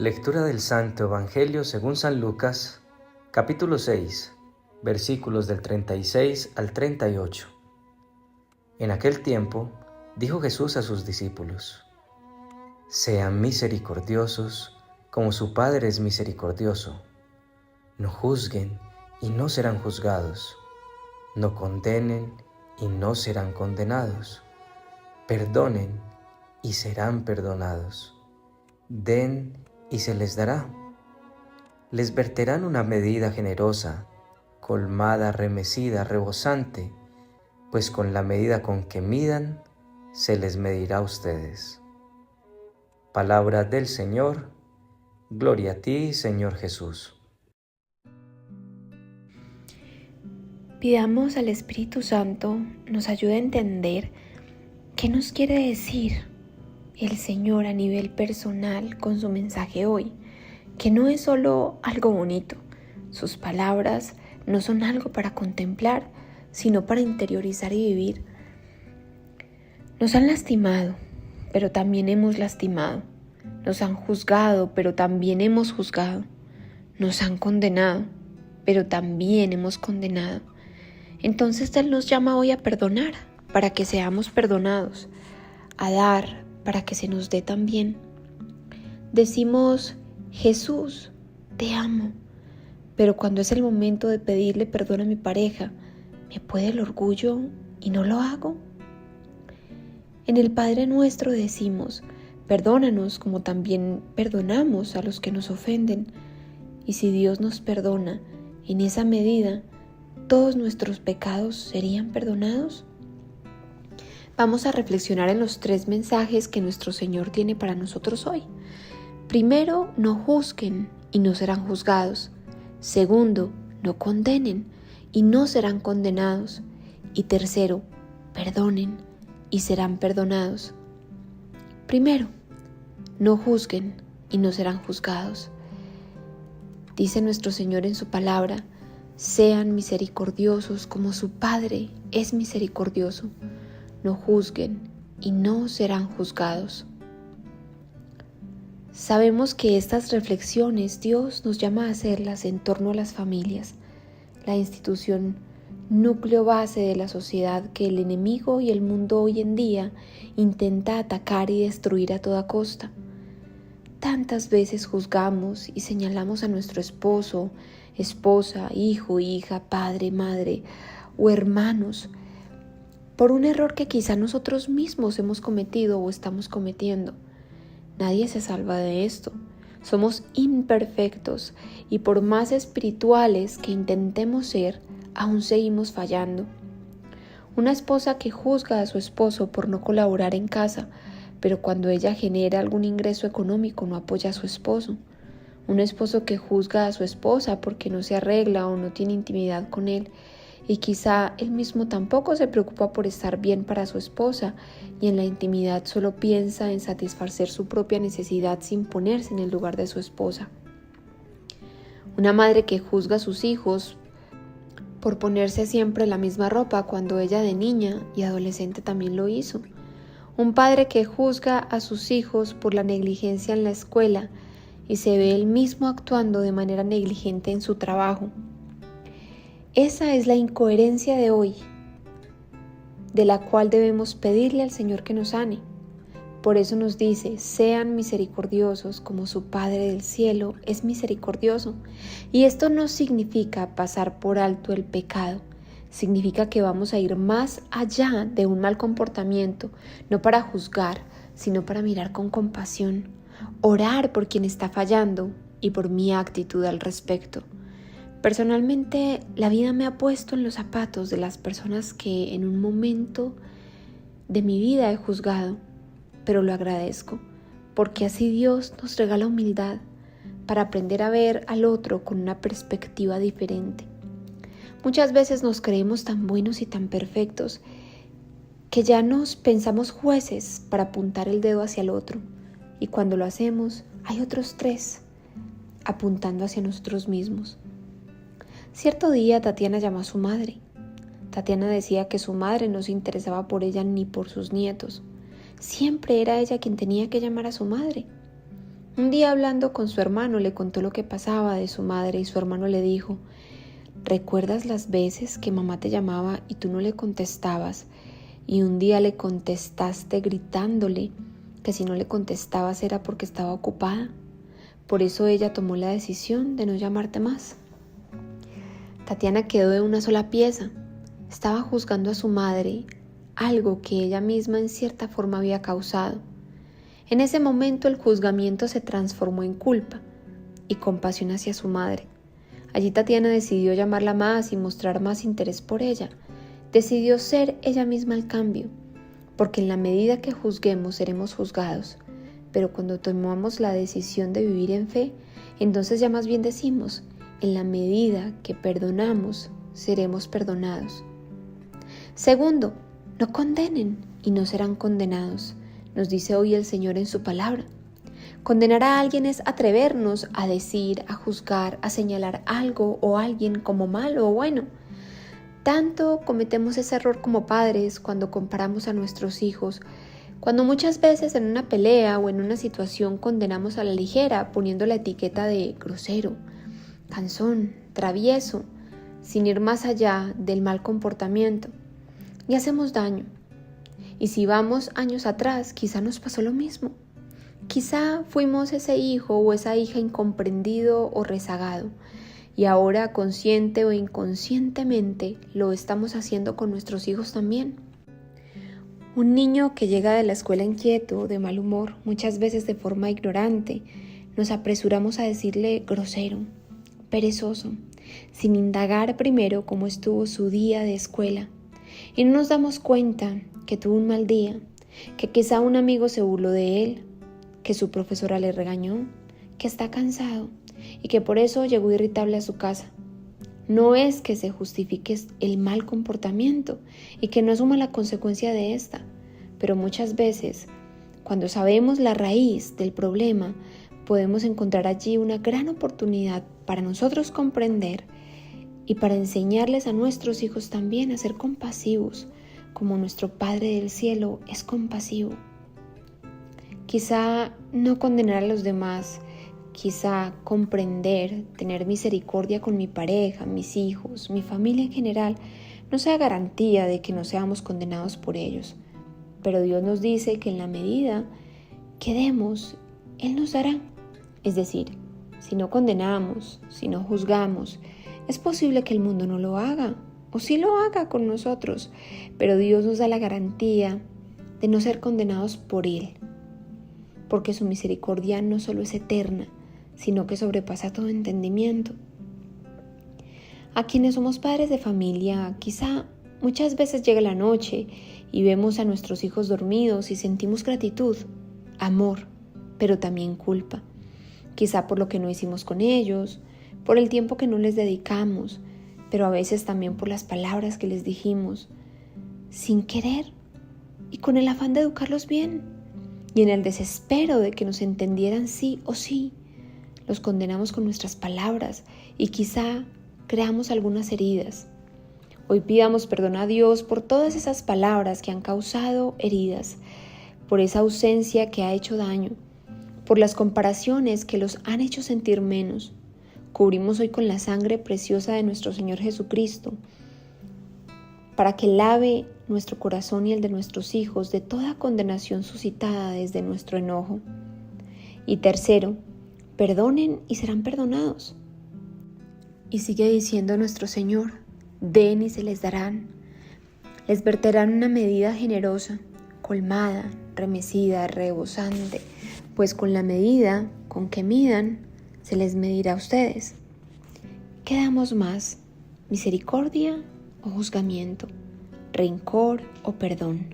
Lectura del Santo Evangelio según San Lucas, capítulo 6, versículos del 36 al 38. En aquel tiempo, dijo Jesús a sus discípulos: Sean misericordiosos como su Padre es misericordioso. No juzguen y no serán juzgados. No condenen y no serán condenados. Perdonen y serán perdonados. Den y se les dará. Les verterán una medida generosa, colmada, remecida, rebosante, pues con la medida con que midan, se les medirá a ustedes. Palabra del Señor. Gloria a ti, Señor Jesús. Pidamos al Espíritu Santo nos ayude a entender qué nos quiere decir el Señor a nivel personal con su mensaje hoy, que no es solo algo bonito. Sus palabras no son algo para contemplar, sino para interiorizar y vivir. Nos han lastimado, pero también hemos lastimado. Nos han juzgado, pero también hemos juzgado. Nos han condenado, pero también hemos condenado. Entonces Él nos llama hoy a perdonar, para que seamos perdonados, a dar, para que se nos dé también. Decimos: Jesús, te amo, pero cuando es el momento de pedirle perdón a mi pareja, ¿me puede el orgullo y no lo hago? En el Padre Nuestro decimos: perdónanos como también perdonamos a los que nos ofenden. Y si Dios nos perdona, en esa medida, ¿todos nuestros pecados serían perdonados? Vamos a reflexionar en los 3 mensajes que nuestro Señor tiene para nosotros hoy. Primero, no juzguen y no serán juzgados. Segundo, no condenen y no serán condenados. Y tercero, perdonen y serán perdonados. Primero, no juzguen y no serán juzgados. Dice nuestro Señor en su palabra: sean misericordiosos como su Padre es misericordioso. No juzguen y no serán juzgados. Sabemos que estas reflexiones Dios nos llama a hacerlas en torno a las familias, la institución núcleo base de la sociedad que el enemigo y el mundo hoy en día intenta atacar y destruir a toda costa. Tantas veces juzgamos y señalamos a nuestro esposo, esposa, hijo, hija, padre, madre o hermanos por un error que quizá nosotros mismos hemos cometido o estamos cometiendo. Nadie se salva de esto. Somos imperfectos y por más espirituales que intentemos ser, aún seguimos fallando. Una esposa que juzga a su esposo por no colaborar en casa, pero cuando ella genera algún ingreso económico no apoya a su esposo. Un esposo que juzga a su esposa porque no se arregla o no tiene intimidad con él, y quizá él mismo tampoco se preocupa por estar bien para su esposa y en la intimidad solo piensa en satisfacer su propia necesidad sin ponerse en el lugar de su esposa. Una madre que juzga a sus hijos por ponerse siempre la misma ropa cuando ella de niña y adolescente también lo hizo. Un padre que juzga a sus hijos por la negligencia en la escuela y se ve él mismo actuando de manera negligente en su trabajo. Esa es la incoherencia de hoy, de la cual debemos pedirle al Señor que nos sane. Por eso nos dice: sean misericordiosos como su Padre del cielo es misericordioso. Y esto no significa pasar por alto el pecado. Significa que vamos a ir más allá de un mal comportamiento, no para juzgar, sino para mirar con compasión, orar por quien está fallando y por mi actitud al respecto. Personalmente, la vida me ha puesto en los zapatos de las personas que en un momento de mi vida he juzgado, pero lo agradezco, porque así Dios nos regala humildad para aprender a ver al otro con una perspectiva diferente. Muchas veces nos creemos tan buenos y tan perfectos que ya nos pensamos jueces para apuntar el dedo hacia el otro, y cuando lo hacemos hay otros 3 apuntando hacia nosotros mismos. Cierto día Tatiana llamó a su madre. Tatiana decía que su madre no se interesaba por ella ni por sus nietos. Siempre era ella quien tenía que llamar a su madre. Un día hablando con su hermano le contó lo que pasaba de su madre y su hermano le dijo: ¿recuerdas las veces que mamá te llamaba y tú no le contestabas? Y un día le contestaste gritándole que si no le contestabas era porque estaba ocupada. Por eso ella tomó la decisión de no llamarte más. Tatiana quedó de una sola pieza. Estaba juzgando a su madre, algo que ella misma en cierta forma había causado. En ese momento el juzgamiento se transformó en culpa y compasión hacia su madre. Allí Tatiana decidió llamarla más y mostrar más interés por ella. Decidió ser ella misma el cambio, porque en la medida que juzguemos seremos juzgados, pero cuando tomamos la decisión de vivir en fe, entonces ya más bien decimos: en la medida que perdonamos, seremos perdonados. Segundo, no condenen y no serán condenados, nos dice hoy el Señor en su palabra. Condenar a alguien es atrevernos a decir, a juzgar, a señalar algo o alguien como malo o bueno. Tanto cometemos ese error como padres cuando comparamos a nuestros hijos, cuando muchas veces en una pelea o en una situación condenamos a la ligera poniendo la etiqueta de grosero, cansón, travieso, sin ir más allá del mal comportamiento, y hacemos daño. Y si vamos años atrás, quizá nos pasó lo mismo. Quizá fuimos ese hijo o esa hija incomprendido o rezagado, y ahora consciente o inconscientemente lo estamos haciendo con nuestros hijos también. Un niño que llega de la escuela inquieto, de mal humor, muchas veces de forma ignorante, nos apresuramos a decirle grosero, perezoso, sin indagar primero cómo estuvo su día de escuela. Y no nos damos cuenta que tuvo un mal día, que quizá un amigo se burló de él, que su profesora le regañó, que está cansado y que por eso llegó irritable a su casa. No es que se justifique el mal comportamiento y que no asuma la consecuencia de esta, pero muchas veces, cuando sabemos la raíz del problema, podemos encontrar allí una gran oportunidad para nosotros comprender y para enseñarles a nuestros hijos también a ser compasivos, como nuestro Padre del Cielo es compasivo. Quizá no condenar a los demás, quizá comprender, tener misericordia con mi pareja, mis hijos, mi familia en general, no sea garantía de que no seamos condenados por ellos. Pero Dios nos dice que en la medida que demos, Él nos dará. Es decir, si no condenamos, si no juzgamos, es posible que el mundo no lo haga, o sí lo haga con nosotros, pero Dios nos da la garantía de no ser condenados por Él, porque su misericordia no solo es eterna, sino que sobrepasa todo entendimiento. A quienes somos padres de familia, quizá muchas veces llega la noche y vemos a nuestros hijos dormidos y sentimos gratitud, amor, pero también culpa. Quizá por lo que no hicimos con ellos, por el tiempo que no les dedicamos, pero a veces también por las palabras que les dijimos, sin querer y con el afán de educarlos bien. Y en el desespero de que nos entendieran sí o sí, los condenamos con nuestras palabras y quizá creamos algunas heridas. Hoy pidamos perdón a Dios por todas esas palabras que han causado heridas, por esa ausencia que ha hecho daño, por las comparaciones que los han hecho sentir menos. Cubrimos hoy con la sangre preciosa de nuestro Señor Jesucristo, para que lave nuestro corazón y el de nuestros hijos de toda condenación suscitada desde nuestro enojo. Y tercero, perdonen y serán perdonados. Y sigue diciendo nuestro Señor, den y se les darán. Les verterán una medida generosa, colmada, remecida, rebosante, pues con la medida con que midan, se les medirá a ustedes. ¿Qué damos más? ¿Misericordia o juzgamiento? ¿Rencor o perdón?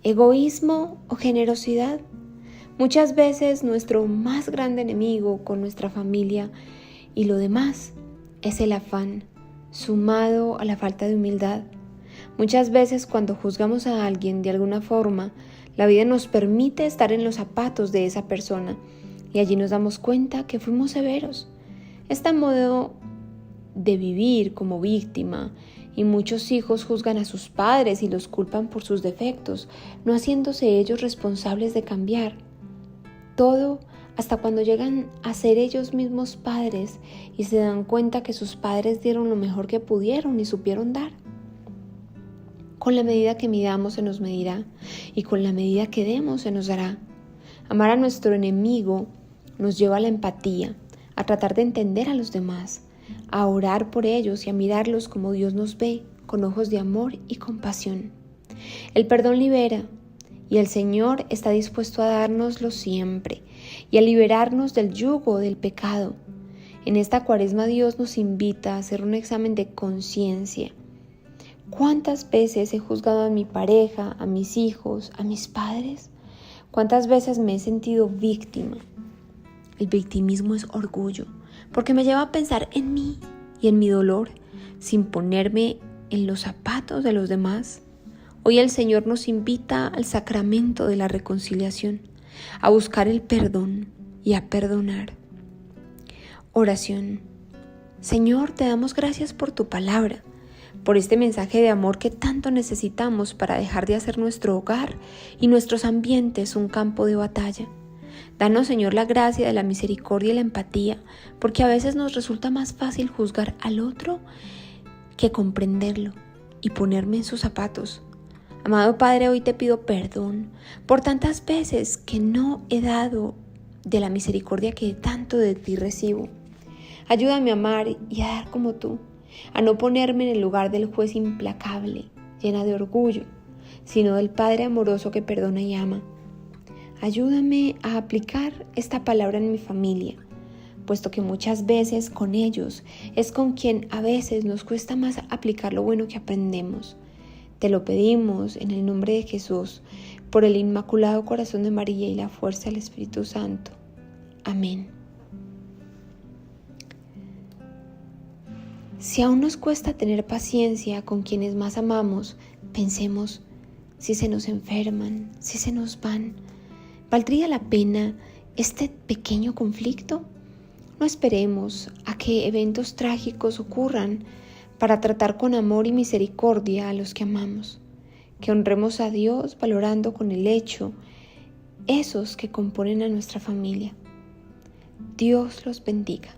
¿Egoísmo o generosidad? Muchas veces nuestro más grande enemigo con nuestra familia y lo demás es el afán, sumado a la falta de humildad. Muchas veces cuando juzgamos a alguien de alguna forma, la vida nos permite estar en los zapatos de esa persona y allí nos damos cuenta que fuimos severos. Este modo de vivir como víctima, y muchos hijos juzgan a sus padres y los culpan por sus defectos, no haciéndose ellos responsables de cambiar. Todo hasta cuando llegan a ser ellos mismos padres y se dan cuenta que sus padres dieron lo mejor que pudieron y supieron dar. Con la medida que midamos se nos medirá, y con la medida que demos se nos dará. Amar a nuestro enemigo nos lleva a la empatía, a tratar de entender a los demás, a orar por ellos y a mirarlos como Dios nos ve, con ojos de amor y compasión. El perdón libera, y el Señor está dispuesto a dárnoslo siempre y a liberarnos del yugo del pecado. En esta Cuaresma Dios nos invita a hacer un examen de conciencia. ¿Cuántas veces he juzgado a mi pareja, a mis hijos, a mis padres? ¿Cuántas veces me he sentido víctima? El victimismo es orgullo, porque me lleva a pensar en mí y en mi dolor, sin ponerme en los zapatos de los demás. Hoy el Señor nos invita al sacramento de la reconciliación, a buscar el perdón y a perdonar. Oración. Señor, te damos gracias por tu palabra, por este mensaje de amor que tanto necesitamos para dejar de hacer nuestro hogar y nuestros ambientes un campo de batalla. Danos, Señor, la gracia de la misericordia y la empatía, porque a veces nos resulta más fácil juzgar al otro que comprenderlo y ponerme en sus zapatos. Amado Padre, hoy te pido perdón por tantas veces que no he dado de la misericordia que tanto de ti recibo. Ayúdame a amar y a dar como tú, a no ponerme en el lugar del juez implacable, llena de orgullo, sino del Padre amoroso que perdona y ama. Ayúdame a aplicar esta palabra en mi familia, puesto que muchas veces con ellos es con quien a veces nos cuesta más aplicar lo bueno que aprendemos. Te lo pedimos en el nombre de Jesús, por el Inmaculado Corazón de María y la fuerza del Espíritu Santo. Amén. Si aún nos cuesta tener paciencia con quienes más amamos, pensemos, si se nos enferman, si se nos van, ¿valdría la pena este pequeño conflicto? No esperemos a que eventos trágicos ocurran para tratar con amor y misericordia a los que amamos. Que honremos a Dios valorando con el hecho esos que componen a nuestra familia. Dios los bendiga.